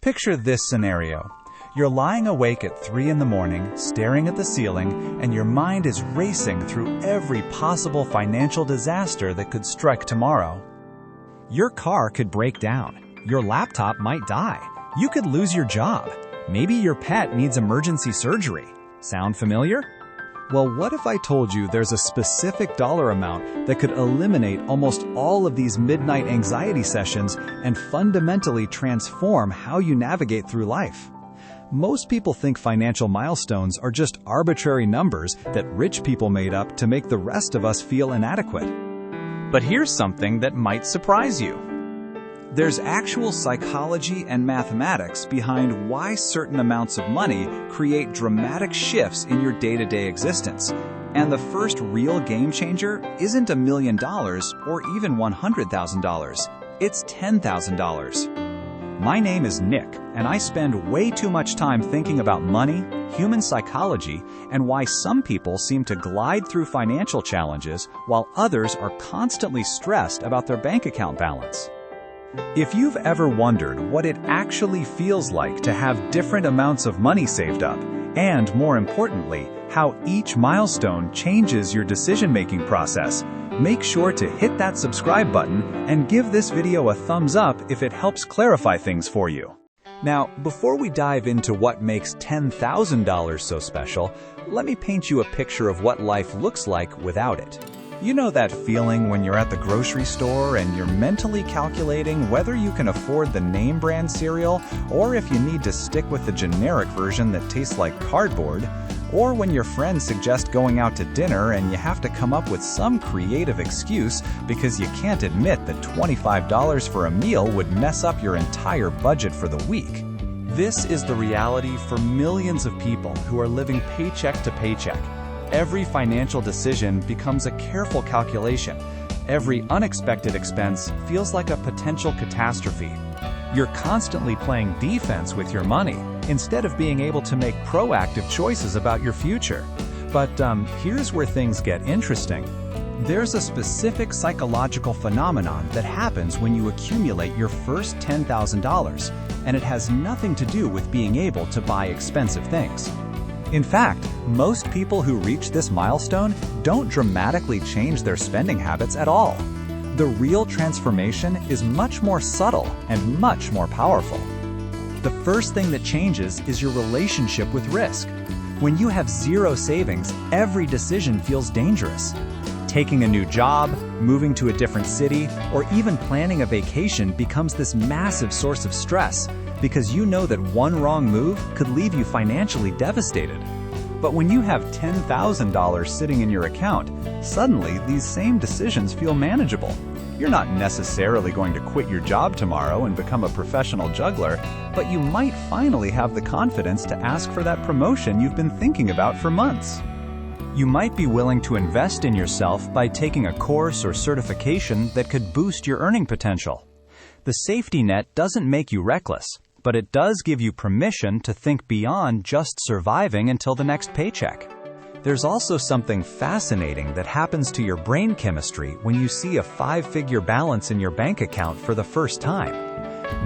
Picture this scenario. You're lying awake at 3 in the morning, staring at the ceiling, and your mind is racing through every possible financial disaster that could strike tomorrow. Your car could break down. Your laptop might die. You could lose your job. Maybe your pet needs emergency surgery. Sound familiar? Well, what if I told you there's a specific dollar amount that could eliminate almost all of these midnight anxiety sessions and fundamentally transform how you navigate through life? Most people think financial milestones are just arbitrary numbers that rich people made up to make the rest of us feel inadequate. But here's something that might surprise you. There's actual psychology and mathematics behind why certain amounts of money create dramatic shifts in your day-to-day existence. And the first real game changer isn't $1 million or even $100,000. It's $10,000. My name is Nick, and I spend way too much time thinking about money, human psychology, and why some people seem to glide through financial challenges while others are constantly stressed about their bank account balance. If you've ever wondered what it actually feels like to have different amounts of money saved up, and more importantly, how each milestone changes your decision-making process, make sure to hit that subscribe button and give this video a thumbs up if it helps clarify things for you. Now, before we dive into what makes $10,000 so special, let me paint you a picture of what life looks like without it. You know that feeling when you're at the grocery store and you're mentally calculating whether you can afford the name brand cereal or if you need to stick with the generic version that tastes like cardboard, or when your friends suggest going out to dinner and you have to come up with some creative excuse because you can't admit that $25 for a meal would mess up your entire budget for the week. This is the reality for millions of people who are living paycheck to paycheck. Every financial decision becomes a careful calculation. Every unexpected expense feels like a potential catastrophe. You're constantly playing defense with your money instead of being able to make proactive choices about your future. But here's where things get interesting. There's a specific psychological phenomenon that happens when you accumulate your first $10,000, and it has nothing to do with being able to buy expensive things. In fact, most people who reach this milestone don't dramatically change their spending habits at all. The real transformation is much more subtle and much more powerful. The first thing that changes is your relationship with risk. When you have zero savings, every decision feels dangerous. Taking a new job, moving to a different city, or even planning a vacation becomes this massive source of stress, because you know that one wrong move could leave you financially devastated. But when you have $10,000 sitting in your account, suddenly these same decisions feel manageable. You're not necessarily going to quit your job tomorrow and become a professional juggler, but you might finally have the confidence to ask for that promotion you've been thinking about for months. You might be willing to invest in yourself by taking a course or certification that could boost your earning potential. The safety net doesn't make you reckless, but it does give you permission to think beyond just surviving until the next paycheck. There's also something fascinating that happens to your brain chemistry when you see a 5-figure balance in your bank account for the first time.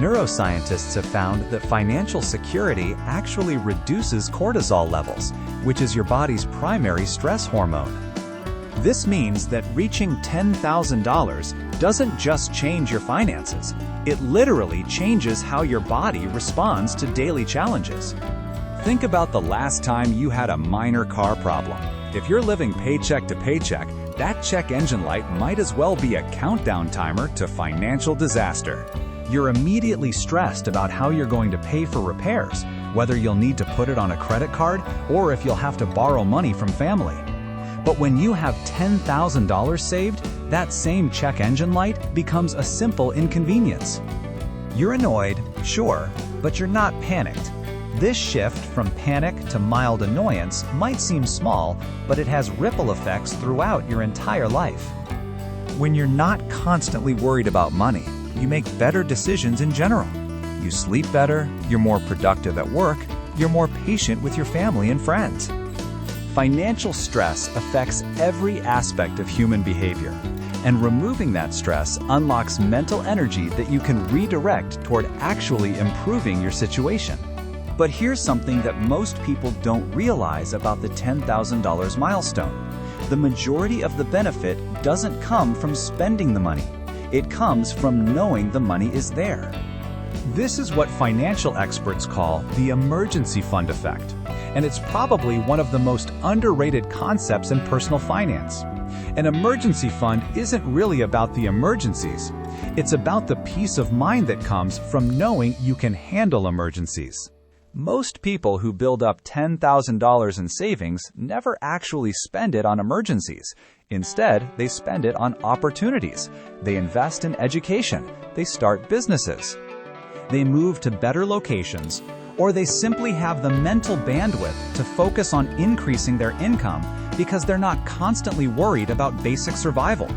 Neuroscientists have found that financial security actually reduces cortisol levels, which is your body's primary stress hormone. This means that reaching $10,000 doesn't just change your finances. It literally changes how your body responds to daily challenges. Think about the last time you had a minor car problem. If you're living paycheck to paycheck, that check engine light might as well be a countdown timer to financial disaster. You're immediately stressed about how you're going to pay for repairs, whether you'll need to put it on a credit card or if you'll have to borrow money from family. But when you have $10,000 saved, that same check engine light becomes a simple inconvenience. You're annoyed, sure, but you're not panicked. This shift from panic to mild annoyance might seem small, but it has ripple effects throughout your entire life. When you're not constantly worried about money, you make better decisions in general. You sleep better, you're more productive at work, you're more patient with your family and friends. Financial stress affects every aspect of human behavior, And removing that stress unlocks mental energy that you can redirect toward actually improving your situation. But here's something that most people don't realize about the $10,000 milestone. The majority of the benefit doesn't come from spending the money. It comes from knowing the money is there. This is what financial experts call the emergency fund effect, and it's probably one of the most underrated concepts in personal finance. An emergency fund isn't really about the emergencies. It's about the peace of mind that comes from knowing you can handle emergencies. Most people who build up $10,000 in savings never actually spend it on emergencies. Instead, they spend it on opportunities. They invest in education. They start businesses. They move to better locations, or they simply have the mental bandwidth to focus on increasing their income because they're not constantly worried about basic survival.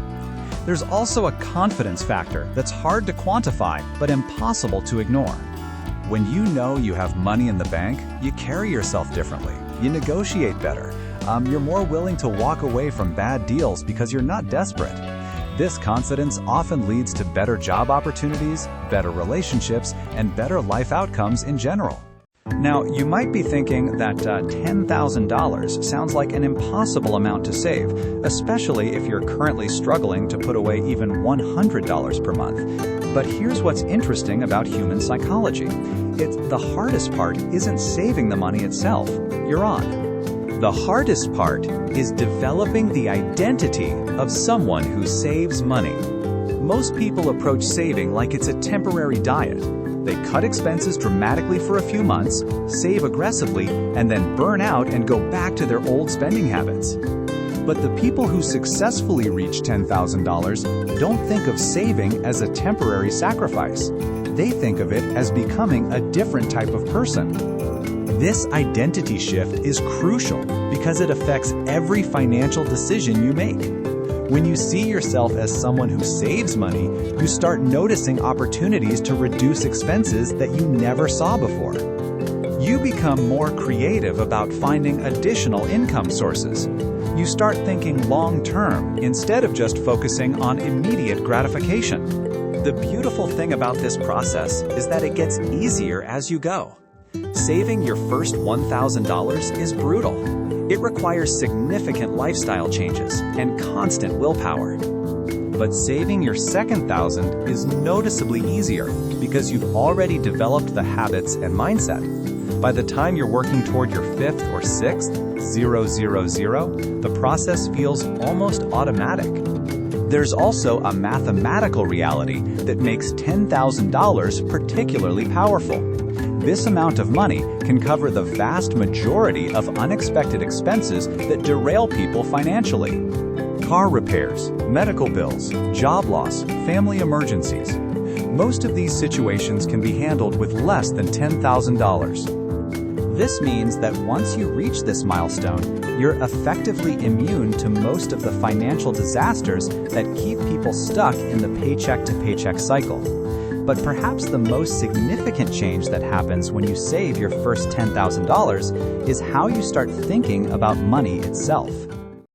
There's also a confidence factor that's hard to quantify but impossible to ignore. When you know you have money in the bank, you carry yourself differently. You negotiate better. You're more willing to walk away from bad deals because you're not desperate. This confidence often leads to better job opportunities, better relationships, and better life outcomes in general. Now, you might be thinking that $10,000 sounds like an impossible amount to save, especially if you're currently struggling to put away even $100 per month. But here's what's interesting about human psychology. The hardest part isn't saving the money itself. You're on. The hardest part is developing the identity of someone who saves money. Most people approach saving like it's a temporary diet. They cut expenses dramatically for a few months, save aggressively, and then burn out and go back to their old spending habits. But the people who successfully reach $10,000 don't think of saving as a temporary sacrifice. They think of it as becoming a different type of person. This identity shift is crucial because it affects every financial decision you make. When you see yourself as someone who saves money, you start noticing opportunities to reduce expenses that you never saw before. You become more creative about finding additional income sources. You start thinking long-term instead of just focusing on immediate gratification. The beautiful thing about this process is that it gets easier as you go. Saving your first $1,000 is brutal. It requires significant lifestyle changes and constant willpower. But saving your second $1,000 is noticeably easier because you've already developed the habits and mindset. By the time you're working toward your fifth or sixth $000, the process feels almost automatic. There's also a mathematical reality that makes $10,000 particularly powerful. This amount of money can cover the vast majority of unexpected expenses that derail people financially. Car repairs, medical bills, job loss, family emergencies. Most of these situations can be handled with less than $10,000. This means that once you reach this milestone, you're effectively immune to most of the financial disasters that keep people stuck in the paycheck-to-paycheck cycle. But perhaps the most significant change that happens when you save your first $10,000 is how you start thinking about money itself.